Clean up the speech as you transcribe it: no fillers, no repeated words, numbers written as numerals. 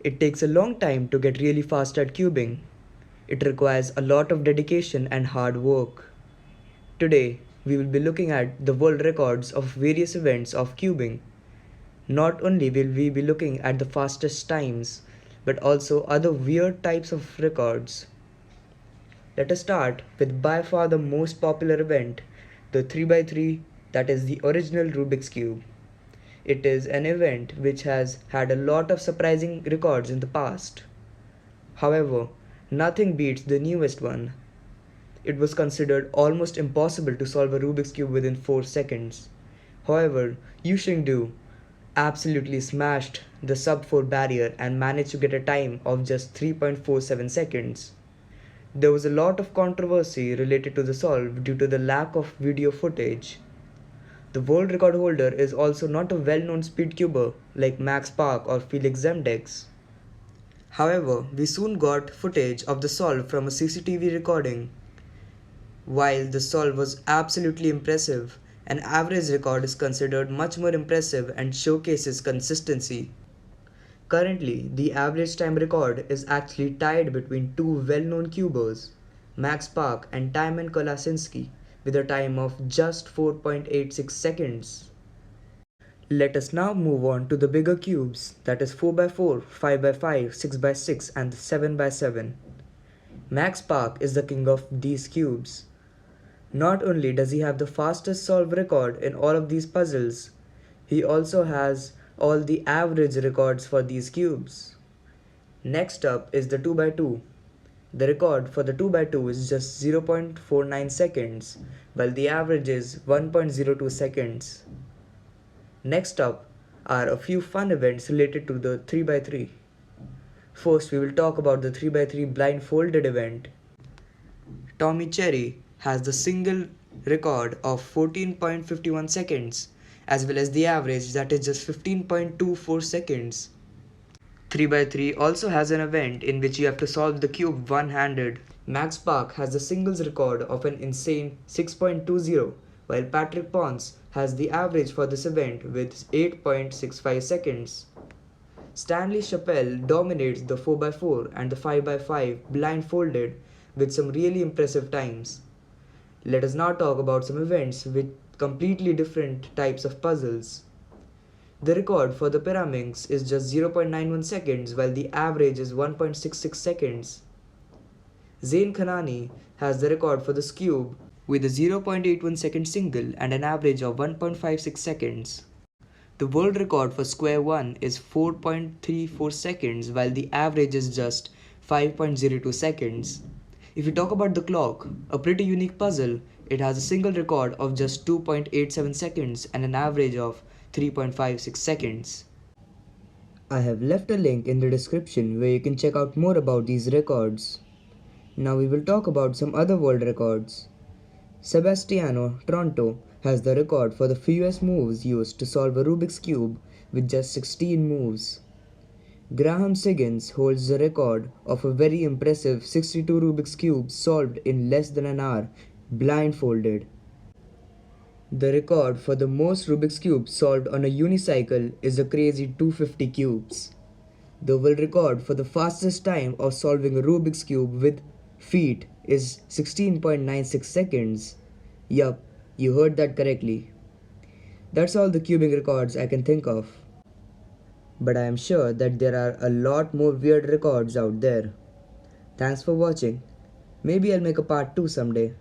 It takes a long time to get really fast at cubing. It requires a lot of dedication and hard work. Today, we will be looking at the world records of various events of cubing. Not only will we be looking at the fastest times, but also other weird types of records. Let us start with by far the most popular event, the 3x3, that is the original Rubik's Cube. It is an event which has had a lot of surprising records in the past. However, nothing beats the newest one. It was considered almost impossible to solve a Rubik's Cube within 4 seconds. However, Yu Xingdu absolutely smashed the sub 4 barrier and managed to get a time of just 3.47 seconds. There was a lot of controversy related to the solve due to the lack of video footage. The world record holder is also not a well-known speedcuber like Max Park or Felix Zemdex. However, we soon got footage of the solve from a CCTV recording. While the solve was absolutely impressive, an average record is considered much more impressive and showcases consistency. Currently, the average time record is actually tied between two well-known cubers, Max Park and Tymon Kolasinski, with a time of just 4.86 seconds. Let us now move on to the bigger cubes, that is 4x4, 5x5, 6x6 and 7x7. Max Park is the king of these cubes. Not only does he have the fastest solve record in all of these puzzles, he also has all the average records for these cubes. Next up is the 2x2. The record for the 2x2 is just 0.49 seconds, while the average is 1.02 seconds. Next up are a few fun events related to the 3x3. First, we will talk about the 3x3 blindfolded event. Tommy Cherry has the single record of 14.51 seconds, as well as the average that is just 15.24 seconds. 3x3 also has an event in which you have to solve the cube one-handed. Max Park has the singles record of an insane 6.20, while Patrick Pons has the average for this event with 8.65 seconds. Stanley Chappell dominates the 4x4 and the 5x5 blindfolded with some really impressive times. Let us now talk about some events with completely different types of puzzles. The record for the Pyraminx is just 0.91 seconds while the average is 1.66 seconds. Zain Khanani has the record for this cube with a 0.81 second single and an average of 1.56 seconds. The world record for square 1 is 4.34 seconds while the average is just 5.02 seconds. If we talk about the clock, a pretty unique puzzle, it has a single record of just 2.87 seconds and an average of 3.56 seconds. I have left a link in the description where you can check out more about these records. Now we will talk about some other world records. Sebastiano Tronto has the record for the fewest moves used to solve a Rubik's Cube with just 16 moves. Graham Siggins holds the record of a very impressive 62 Rubik's Cubes solved in less than an hour, blindfolded. The record for the most Rubik's Cubes solved on a unicycle is a crazy 250 cubes. The world record for the fastest time of solving a Rubik's Cube with feet is 16.96 seconds. Yup, you heard that correctly. That's all the cubing records I can think of. But I am sure that there are a lot more weird records out there. Thanks for watching. Maybe I'll make a part 2 someday.